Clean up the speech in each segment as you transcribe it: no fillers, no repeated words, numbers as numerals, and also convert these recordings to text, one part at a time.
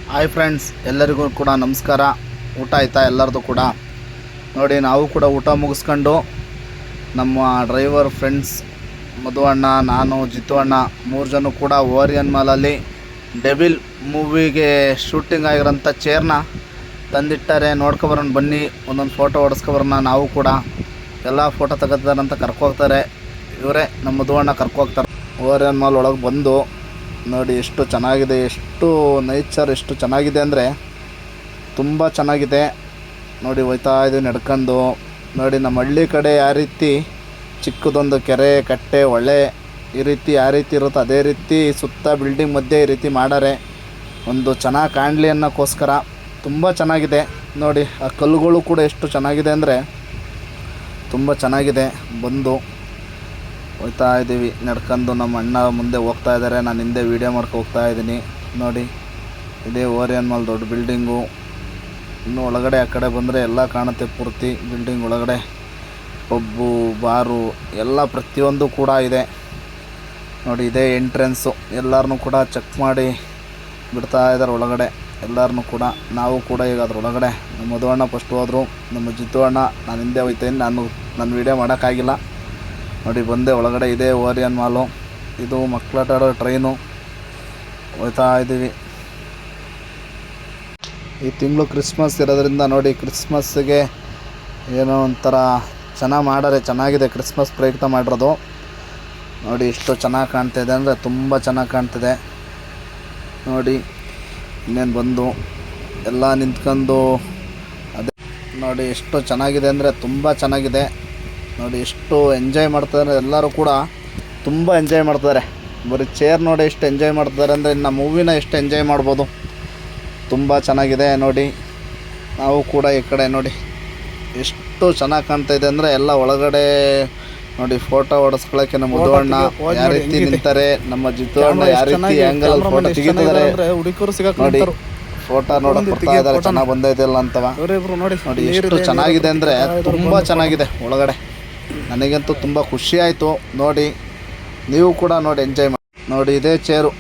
Hi friends, ಎಲ್ಲರಿಗೂ ಕೂಡ ನಮಸ್ಕಾರ. ಊಟ ಆಯಿತಾ ಎಲ್ಲರದು ಕೂಡ? ನೋಡಿ, ನಾವು ಕೂಡ ಊಟ ಮುಗಿಸ್ಕೊಂಡು ನಮ್ಮ ಡ್ರೈವರ್ ಫ್ರೆಂಡ್ಸ್ ಮಧು ಅಣ್ಣ, ನಾನು, ಜಿತ್ತು ಅಣ್ಣ 3 ಜನ ಕೂಡ ಓರಿಯನ್ ಮಾಲಲ್ಲಿ ಡೆವಿಲ್ ಮೂವಿಗೆ ಶೂಟಿಂಗ್ ಆಗಿರೋಂಥ ಚೇರ್ನ ತಂದಿಟ್ಟಾರೆ. ನೋಡ್ಕೊಬರೋಣ ಬನ್ನಿ, ಒಂದೊಂದು ಫೋಟೋ ಹೊಡೆಸ್ಕೊಬರೋಣ. ನಾವು ಕೂಡ ಎಲ್ಲ ಫೋಟೋ ತೆಗೆದಾರಂತ ಕರ್ಕೋಗ್ತಾರೆ. ಇವರೇ ನಮ್ಮ ಮಧು ಅಣ್ಣ ಕರ್ಕೋಗ್ತಾರೆ. ಓರಿಯನ್ ಮಾಲ್ ಒಳಗೆ ಬಂದು ನೋಡಿ ಎಷ್ಟು ಚೆನ್ನಾಗಿದೆ, ಎಷ್ಟು ನೇಚರ್ ಎಷ್ಟು ಚೆನ್ನಾಗಿದೆ ಅಂದರೆ ತುಂಬ ಚೆನ್ನಾಗಿದೆ. ನೋಡಿ ಹೋಯ್ತಾ ಇದ್ದೀವಿ ನಡ್ಕೊಂಡು. ನೋಡಿ ನಮ್ಮ ಹಳ್ಳಿ ಕಡೆ ಯಾವ ರೀತಿ ಚಿಕ್ಕದೊಂದು ಕೆರೆ ಕಟ್ಟೆ ಹೊಳೆ ಈ ರೀತಿ ಯಾವ ರೀತಿ ಇರುತ್ತೋ ಅದೇ ರೀತಿ ಸುತ್ತ ಬಿಲ್ಡಿಂಗ್ ಮಧ್ಯೆ ಈ ರೀತಿ ಮಾಡಾರೆ. ಒಂದು ಚೆನ್ನಾಗಿ ಕಾಣಲಿ ಅನ್ನೋಕ್ಕೋಸ್ಕರ ತುಂಬ ಚೆನ್ನಾಗಿದೆ. ನೋಡಿ ಆ ಕಲ್ಲುಗಳು ಕೂಡ ಎಷ್ಟು ಚೆನ್ನಾಗಿದೆ ಅಂದರೆ ತುಂಬ ಚೆನ್ನಾಗಿದೆ. ಬಂದು ಹೋಗ್ತಾ ಇದ್ದೀವಿ ನಡ್ಕೊಂಡು. ನಮ್ಮ ಅಣ್ಣ ಮುಂದೆ ಹೋಗ್ತಾ ಇದ್ದಾರೆ, ನಾನು ಹಿಂದೆ ವೀಡಿಯೋ ಮಾಡ್ಕೊ ಹೋಗ್ತಾ ಇದ್ದೀನಿ. ನೋಡಿ ಇದೇ ಓರಿಯನ್ ಮಾಲ್ ದೊಡ್ಡ ಬಿಲ್ಡಿಂಗು. ಇನ್ನು ಒಳಗಡೆ ಆ ಕಡೆ ಬಂದರೆ ಎಲ್ಲ ಕಾಣುತ್ತೆ ಪೂರ್ತಿ. ಬಿಲ್ಡಿಂಗ್ ಒಳಗಡೆ ಪಬ್ಬು ಬಾರು ಎಲ್ಲ ಪ್ರತಿಯೊಂದು ಕೂಡ ಇದೆ. ನೋಡಿ ಇದೇ ಎಂಟ್ರೆನ್ಸು. ಎಲ್ಲರನ್ನೂ ಕೂಡ ಚೆಕ್ ಮಾಡಿ ಬಿಡ್ತಾ ಇದ್ದಾರೆ ಒಳಗಡೆ ಎಲ್ಲರನ್ನೂ ಕೂಡ. ನಾವು ಕೂಡ ಈಗ ಅದ್ರ ಒಳಗಡೆ ನಮ್ಮ ಮಧು ಅಣ್ಣ ಫಸ್ಟ್ ಹೋದರು, ನಮ್ಮ ಜಿತ್ತು ಅಣ್ಣ ನಾನು ಹಿಂದೆ ಹೋಗ್ತೀನಿ. ನನ್ನ ವೀಡಿಯೋ ಮಾಡೋಕ್ಕಾಗಿಲ್ಲ. ನೋಡಿ ಬಂದೆ ಒಳಗಡೆ. ಇದೇ ಓರಿಯನ್ ಮಾಲು. ಇದು ಮಕ್ಕಳಾಟ ಆಡೋ ಟ್ರೈನು. ಹೋಗ್ತಾ ಇದ್ದೀವಿ. ಈ ತಿಂಗಳು ಕ್ರಿಸ್ಮಸ್ ಇರೋದ್ರಿಂದ ನೋಡಿ ಕ್ರಿಸ್ಮಸ್ಸಿಗೆ ಏನೋ ಒಂಥರ ಚೆನ್ನಾಗಿ ಮಾಡಾರೆ. ಚೆನ್ನಾಗಿದೆ, ಕ್ರಿಸ್ಮಸ್ ಪ್ರಯುಕ್ತ ಮಾಡಿರೋದು. ನೋಡಿ ಎಷ್ಟು ಚೆನ್ನಾಗಿ ಕಾಣ್ತಿದೆ ಅಂದರೆ ತುಂಬ ಚೆನ್ನಾಗಿ ಕಾಣ್ತಿದೆ. ನೋಡಿ ಇನ್ನೇನು ಬಂದು ಎಲ್ಲ ನಿಂತ್ಕೊಂಡು ಅದೇ ನೋಡಿ ಎಷ್ಟು ಚೆನ್ನಾಗಿದೆ ಅಂದರೆ ತುಂಬ ಚೆನ್ನಾಗಿದೆ. ನೋಡಿ ಎಷ್ಟು ಎಂಜಾಯ್ ಮಾಡ್ತಾರೆ ಎಲ್ಲರೂ ಕೂಡ, ತುಂಬ ಎಂಜಾಯ್ ಮಾಡ್ತಾರೆ. ಬರೀ ಚೇರ್ ನೋಡಿ ಎಷ್ಟು ಎಂಜಾಯ್ ಮಾಡ್ತಾರೆ ಅಂದರೆ ಇನ್ನು ಮೂವಿನ ಎಷ್ಟು ಎಂಜಾಯ್ ಮಾಡ್ಬೋದು. ತುಂಬ ಚೆನ್ನಾಗಿದೆ. ನೋಡಿ ನಾವು ಕೂಡ ಈ ಕಡೆ ನೋಡಿ ಎಷ್ಟು ಚೆನ್ನಾಗಿ ಕಾಣ್ತಾ ಇದೆ ಅಂದರೆ ಎಲ್ಲ ಒಳಗಡೆ ನೋಡಿ ಫೋಟೋ ಹೊಡೆಸ್ಕೊಳ್ಳೋಕ್ಕೆ ನಮ್ಮ ಮಧು ಅಣ್ಣ ಯಾವ ರೀತಿ ನಿಂತಾರೆ, ನಮ್ಮ ಜಿತ್ತು ಅಣ್ಣ ಯಾವ ರೀತಿ ಆ್ಯಂಗಲ್ ಫೋಟೋ ತೆಗಿತಿದ್ದಾರೆ. ನೋಡಿ ಫೋಟೋ ನೋಡೋಕೆ ಬರ್ತಾ ಇದ್ದಾರೆ, ಚೆನ್ನಾಗಿ ಬಂದೈತಿಲ್ಲ ಅಂತವ. ನೋಡಿ ಎಷ್ಟು ಚೆನ್ನಾಗಿದೆ ಅಂದರೆ ತುಂಬ ಚೆನ್ನಾಗಿದೆ ಒಳಗಡೆ. ನನಗಂತೂ ತುಂಬ ಖುಷಿ ಆಯಿತು. ನೋಡಿ ನೀವು ಕೂಡ ನೋಡಿ ಎಂಜಾಯ್ ಮಾಡಿ. ನೋಡಿ ಇದೇ ಚೇರು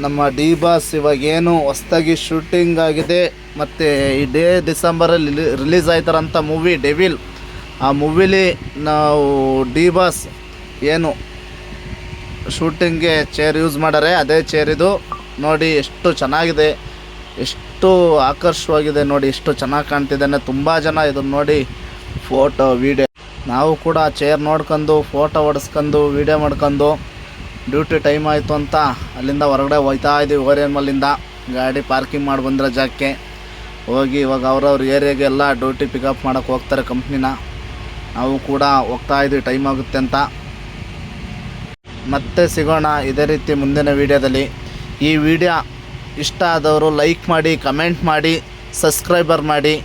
ನಮ್ಮ ಡಿ ಬಾಸ್ ಇವಾಗೇನು ಹೊಸ್ದಾಗಿ ಶೂಟಿಂಗ್ ಆಗಿದೆ ಮತ್ತು ಇದೇ ಡಿಸೆಂಬರಲ್ಲಿ ರಿಲೀಸ್ ಆಯ್ತಾರಂಥ ಮೂವಿ ಡೆವಿಲ್. ಆ ಮೂವಿಲಿ ನಾವು ಡಿ ಬಾಸ್ ಏನು ಶೂಟಿಂಗ್ಗೆ ಚೇರ್ ಯೂಸ್ ಮಾಡಾರೆ ಅದೇ ಚೇರ್ ಇದು. ನೋಡಿ ಎಷ್ಟು ಚೆನ್ನಾಗಿದೆ, ಎಷ್ಟು ಆಕರ್ಷವಾಗಿದೆ. ನೋಡಿ ಎಷ್ಟು ಚೆನ್ನಾಗಿ ಕಾಣ್ತಿದ್ದಾನೆ. ತುಂಬ ಜನ ಇದನ್ನು ನೋಡಿ ಫೋಟೋ ವೀಡಿಯೋ. ನಾವು ಕೂಡ ಚೇರ್ ನೋಡ್ಕೊಂಡು ಫೋಟೋ ಹೊಡೆಸ್ಕೊಂಡು ವೀಡಿಯೋ ಮಾಡ್ಕೊಂಡು ಡ್ಯೂಟಿ ಟೈಮ್ ಆಯಿತು ಅಂತ ಅಲ್ಲಿಂದ ಹೊರಗಡೆ ಹೋಗ್ತಾ ಇದ್ದೀವಿ. ಓರಿಯನ್ ಮಾಲಿಂದ ಗಾಡಿ ಪಾರ್ಕಿಂಗ್ ಮಾಡಿ ಬಂದಿರೋ ಜಾಗಕ್ಕೆ ಹೋಗಿ ಇವಾಗ ಅವ್ರವ್ರ ಏರಿಯಾಗೆಲ್ಲ ಡ್ಯೂಟಿ ಪಿಕಪ್ ಮಾಡೋಕ್ಕೆ ಹೋಗ್ತಾರೆ ಕಂಪ್ನಿನ. ನಾವು ಕೂಡ ಹೋಗ್ತಾ ಇದ್ದೀವಿ, ಟೈಮ್ ಆಗುತ್ತೆ ಅಂತ. ಮತ್ತೆ ಸಿಗೋಣ ಇದೇ ರೀತಿ ಮುಂದಿನ ವೀಡಿಯೋದಲ್ಲಿ. ಈ ವಿಡಿಯೋ ಇಷ್ಟ ಆದವರು ಲೈಕ್ ಮಾಡಿ, ಕಮೆಂಟ್ ಮಾಡಿ, ಸಬ್ಸ್ಕ್ರೈಬರ್ ಮಾಡಿ.